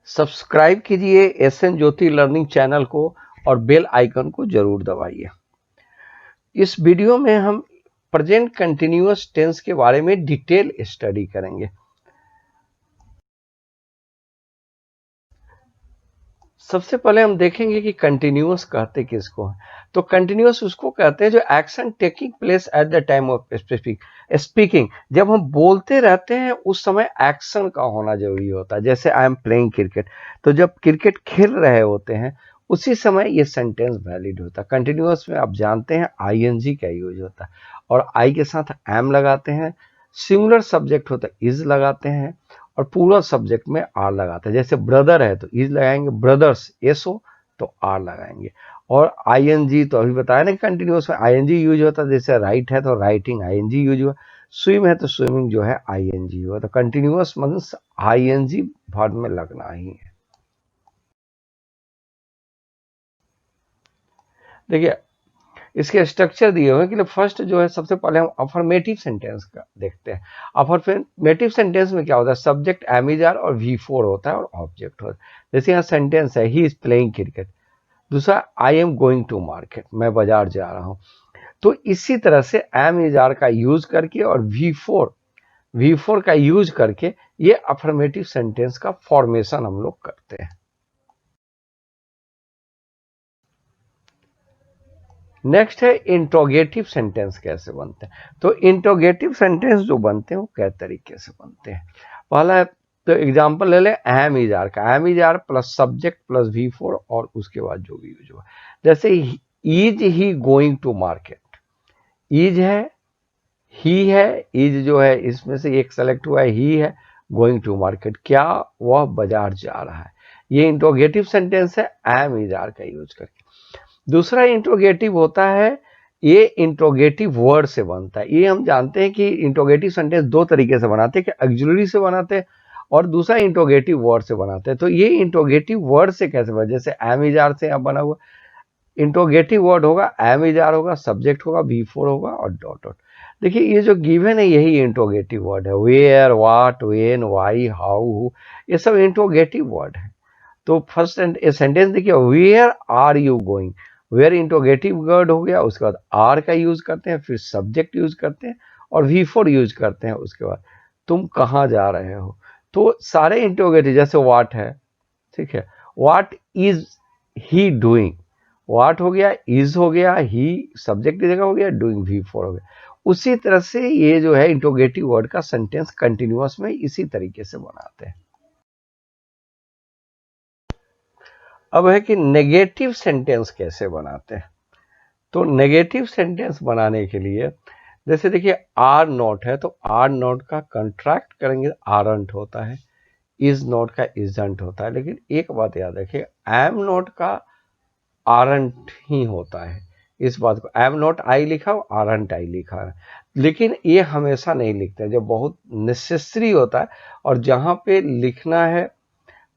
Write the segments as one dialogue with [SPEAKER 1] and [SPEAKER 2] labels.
[SPEAKER 1] Subscribe कीजिए SN ज्योति learning channel को और बेल आइकन को जरूर दबाइए। इस वीडियो में हम प्रेजेंट कंटिन्यूअस टेंस के बारे में डिटेल स्टडी करेंगे। सबसे पहले हम देखेंगे कि कंटिन्यूअस कहते किसको हैं। तो कंटिन्यूअस उसको कहते हैं जो action taking place at the time of speaking. जब हम बोलते रहते हैं उस समय एक्शन का होना जरूरी होता है। जैसे आई एम प्लेइंग क्रिकेट, तो जब क्रिकेट खेल रहे होते हैं उसी समय ये सेंटेंस वैलिड होता है। कंटिन्यूअस में आप जानते हैं आईएनजी का यूज होता है और आई के साथ एम लगाते हैं। सिंगुलर सब्जेक्ट होता है इज लगाते हैं और पूरा सब्जेक्ट में आर लगाते हैं। जैसे ब्रदर है तो इज लगाएंगे, ब्रदर्स एस हो तो आर लगाएंगे। और आईएनजी तो अभी बताया ना कंटिन्यूअस में आईएनजी यूज होता है। जैसे राइट है तो राइटिंग आईएनजी यूज हुआ, स्विम है तो स्विमिंग जो है आईएनजी हुआ। तो कंटिन्यूअस मींस आईएनजी वर्ब में लगना ही है। देखिए इसके स्ट्रक्चर दिए हुए हैं कि फर्स्ट जो है सबसे पहले हम अफर्मेटिव सेंटेंस का देखते हैं। अफर्मेटिव सेंटेंस में क्या होता है, सब्जेक्ट एम इज आर और V4 होता है और ऑब्जेक्ट होता है। जैसे यहाँ सेंटेंस है ही इज प्लेइंग क्रिकेट। दूसरा I am going to market, मैं बाजार जा रहा हूं। तो इसी तरह से एम इज आर का यूज करके और V4 का यूज करके ये अफर्मेटिव सेंटेंस का फॉर्मेशन हम लोग करते हैं। नेक्स्ट है इंट्रोगेटिव सेंटेंस कैसे बनते हैं। तो इंट्रोगेटिव सेंटेंस जो बनते हैं वो कई तरीके से बनते हैं। पहला तो एग्जांपल ले ले एम इज आर का, am is are plus subject plus V4 और उसके बाद जो भी यूज हुआ। जैसे is he going to market, is है ही है, इज जो है इसमें से एक सेलेक्ट हुआ है, ही है, गोइंग टू मार्केट क्या वह बाजार जा रहा है। ये इंट्रोगेटिव सेंटेंस है एम इज आर का यूज करके। दूसरा इंट्रोगेटिव होता है, ये इंट्रोगेटिव वर्ड से बनता है। ये हम जानते हैं कि इंट्रोगेटिव सेंटेंस दो तरीके से बनाते हैं, कि ऑक्सिलरी से बनाते हैं और दूसरा इंट्रोगेटिव वर्ड से बनाते हैं। तो ये इंट्रोगेटिव वर्ड से कैसे बना, जैसे एम इज आर से अब बना हुआ इंट्रोगेटिव वर्ड होगा, एम इज आर होगा, सब्जेक्ट होगा, V4 होगा और डॉट डॉट। देखिए ये जो गिवन है यही इंट्रोगेटिव वर्ड है। Where, what, when, why, how, ये सब इंट्रोगेटिव वर्ड है। तो फर्स्ट सेंटेंस देखिए, where are you going, where interrogative word हो गया, उसके बाद आर का यूज करते हैं, फिर सब्जेक्ट यूज करते हैं और V4 यूज करते हैं। उसके बाद तुम कहाँ जा रहे हो, तो सारे इंट्रोगेटिव। जैसे व्हाट है, ठीक है, what is he doing, what हो गया, इज हो गया, ही सब्जेक्ट की जगह हो गया, डूइंग V4 हो गया। उसी तरह से ये जो है इंट्रोगेटिव वर्ड का सेंटेंस कंटिन्यूअस में इसी तरीके से बनाते हैं। अब है कि नेगेटिव सेंटेंस कैसे बनाते हैं। तो नेगेटिव सेंटेंस बनाने के लिए जैसे देखिए आर नॉट है तो आर नॉट का कंट्रैक्ट करेंगे आरंट होता है, इज नॉट का इजंट होता है। लेकिन एक बात याद रखिए, एम नॉट का आरंट ही होता है। इस बात को एम नॉट आई लिखा हो, आरंट आई लिखा है, लेकिन ये हमेशा नहीं लिखते। जब बहुत नेसेसरी होता है और जहां पे लिखना है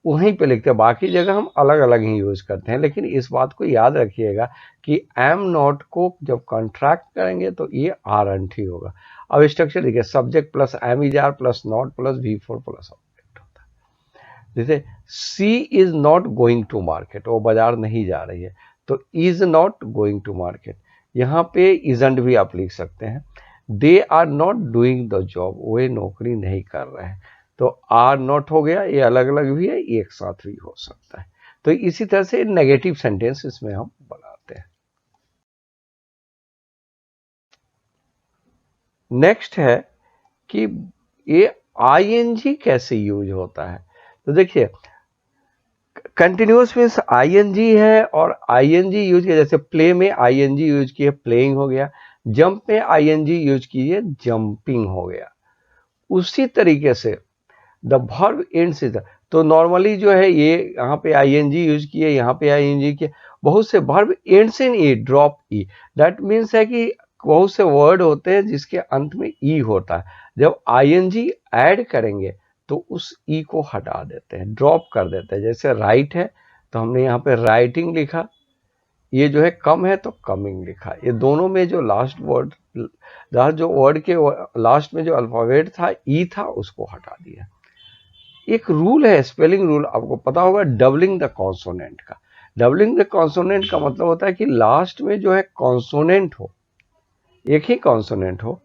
[SPEAKER 1] वहीं पे लिखते हैं, बाकी जगह हम अलग अलग ही यूज करते हैं। लेकिन इस बात को याद रखिएगा कि एम नॉट को जब कॉन्ट्रैक्ट करेंगे तो ये आरंट ही होगा। अब स्ट्रक्चर देखिए, subject plus am is are plus not plus V4 plus object होता है। जैसे she is not going to market, वो बाजार नहीं जा रही है, तो is not going to market. यहाँ पे इजंट भी आप लिख सकते हैं। They are not doing the job, वे नौकरी नहीं कर रहे हैं, तो आर नॉट हो गया, ये अलग अलग भी है, एक साथ भी हो सकता है। तो इसी तरह से नेगेटिव सेंटेंस इसमें हम बनाते हैं। नेक्स्ट है कि ये आईएनजी कैसे यूज होता है। तो देखिए कंटिन्यूअस मीन्स आईएनजी है और आईएनजी यूज किया, जैसे प्ले में आईएनजी यूज किए, प्लेइंग हो गया। जंप में आईएनजी यूज कीजिए, जंपिंग हो गया। उसी तरीके से द वर्ब एंड्स इज, तो नॉर्मली जो है ये यहाँ पे आईएनजी यूज किए, यहाँ पे आईएनजी किए। बहुत से verb ends in E, drop E, that means है कि बहुत से वर्ड होते हैं जिसके अंत में ई होता है। जब आईएनजी ऐड करेंगे तो उस ई को हटा देते हैं, ड्रॉप कर देते हैं। जैसे राइट है तो हमने यहाँ पे राइटिंग लिखा, ये जो है कम है तो कमिंग लिखा। ये दोनों में जो लास्ट वर्ड, जो वर्ड के लास्ट में जो अल्फाबेट था ई था, उसको हटा दिया। एक रूल है, स्पेलिंग रूल, आपको पता होगा, डबलिंग द कॉन्सोनेंट का। डबलिंग द कॉन्सोनेंट का मतलब होता है कि लास्ट में जो है कॉन्सोनेंट हो, एक ही कॉन्सोनेंट हो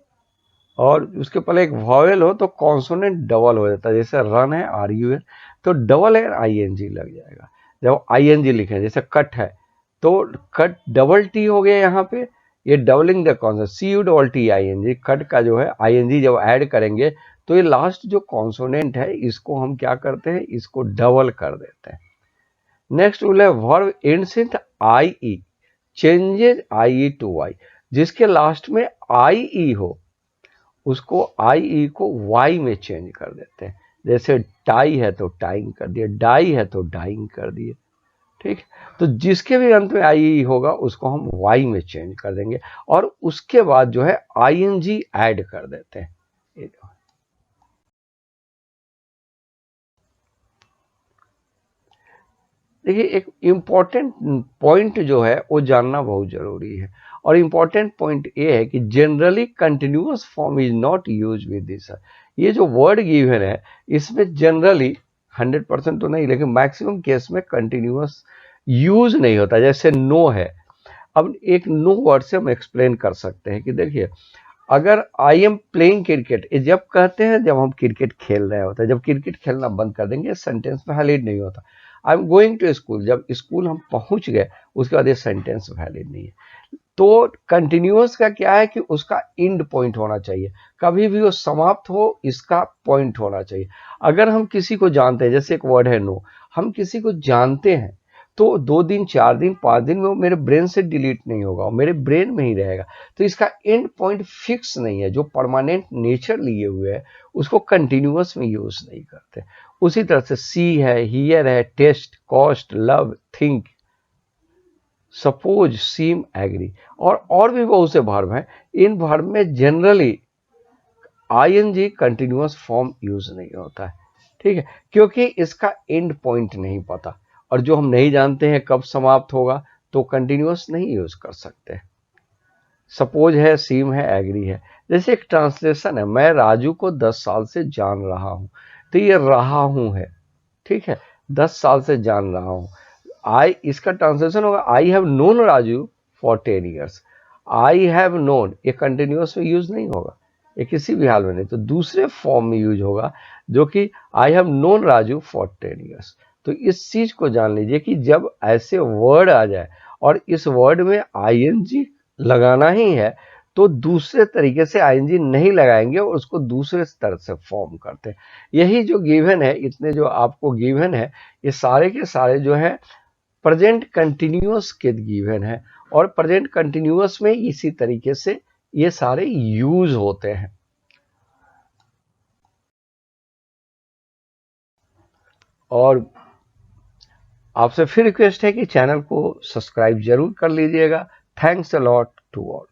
[SPEAKER 1] और उसके पहले एक वॉवेल हो तो कॉन्सोनेंट डबल हो जाता है। जैसे रन है RUN, तो डबल है ING लग जाएगा। जब ING लिखे, जैसे कट है तो कट डबल टी हो गया यहाँ पे, ये doubling the consonant, CUTTING, cut का जो है ING जब ऐड करेंगे तो ये लास्ट जो कॉन्सोनेंट है इसको हम क्या करते हैं, इसको डबल कर देते हैं। नेक्स्ट रूल है verb ends in IE, changes IE to Y, जिसके लास्ट में IE हो उसको IE को Y में चेंज कर देते हैं। जैसे टाई है तो टाइंग कर दिया, डाई है तो डाइंग कर दिए, ठीक। तो जिसके भी अंत में IE होगा उसको हम Y में चेंज कर देंगे और उसके बाद जो है ING ऐड कर देते हैं। देखिए, एक इम्पॉर्टेंट पॉइंट जो है वो जानना बहुत जरूरी है, और इम्पॉर्टेंट पॉइंट ये है कि generally continuous form is not use with this. ये जो वर्ड गिवन है इसमें जनरली 100% तो नहीं, लेकिन मैक्सिमम केस में कंटिन्यूअस यूज नहीं होता। जैसे नो है, अब एक नो वर्ड से हम एक्सप्लेन कर सकते हैं कि देखिए, अगर आई एम प्लेइंग क्रिकेट, ये जब कहते हैं जब हम क्रिकेट खेल रहे होते हैं, जब क्रिकेट खेलना बंद कर देंगे सेंटेंस वैलिड नहीं होता। I am going to school, जब स्कूल हम पहुंच गए उसके बाद ये सेंटेंस वैलिड नहीं है। तो कंटिन्यूअस का क्या है कि उसका एंड पॉइंट होना चाहिए, कभी भी वो समाप्त हो इसका पॉइंट होना चाहिए। अगर हम किसी को जानते हैं, जैसे एक वर्ड है नो, हम किसी को जानते हैं तो 2 दिन 4 दिन 5 दिन में वो मेरे ब्रेन से डिलीट नहीं होगा, वो मेरे ब्रेन में ही रहेगा। तो इसका एंड पॉइंट फिक्स नहीं है, जो परमानेंट नेचर लिए हुए है उसको कंटिन्यूअस में यूज नहीं करते। उसी तरह से सी है, हियर है, taste, cost, love, think, suppose, seem, agree, और भी बहुत से वर्ब हैं। इन वर्ब में generally ING continuous form use नहीं होता है, ठीक है, क्योंकि इसका एंड पॉइंट नहीं पता, और जो हम नहीं जानते हैं कब समाप्त होगा तो कंटिन्यूअस नहीं यूज कर सकते। सपोज है, सीम है, एग्री है। जैसे एक ट्रांसलेशन है, मैं राजू को 10 साल से जान रहा हूं, तो ये रहा हूं है, ठीक है, 10 साल से जान रहा हूं। आई, इसका ट्रांसलेशन होगा I have known Raju for 10 years. I have known ये कंटिन्यूअस में यूज नहीं होगा, ये किसी भी हाल में नहीं, तो दूसरे फॉर्म में यूज होगा, जो कि I have known Raju for 10 years. तो इस चीज को जान लीजिए कि जब ऐसे वर्ड आ जाए और इस वर्ड में ING लगाना ही है तो दूसरे तरीके से ING नहीं लगाएंगे और उसको दूसरे तरह से फॉर्म करते हैं। यही जो गिवन है, इतने जो आपको गिवन है, ये सारे के सारे जो है प्रेजेंट कंटिन्यूअस के गिवन है, और प्रेजेंट कंटिन्यूअस में इसी तरीके से ये सारे यूज होते हैं। और आपसे फिर रिक्वेस्ट है कि चैनल को सब्सक्राइब जरूर कर लीजिएगा। Thanks a lot to all.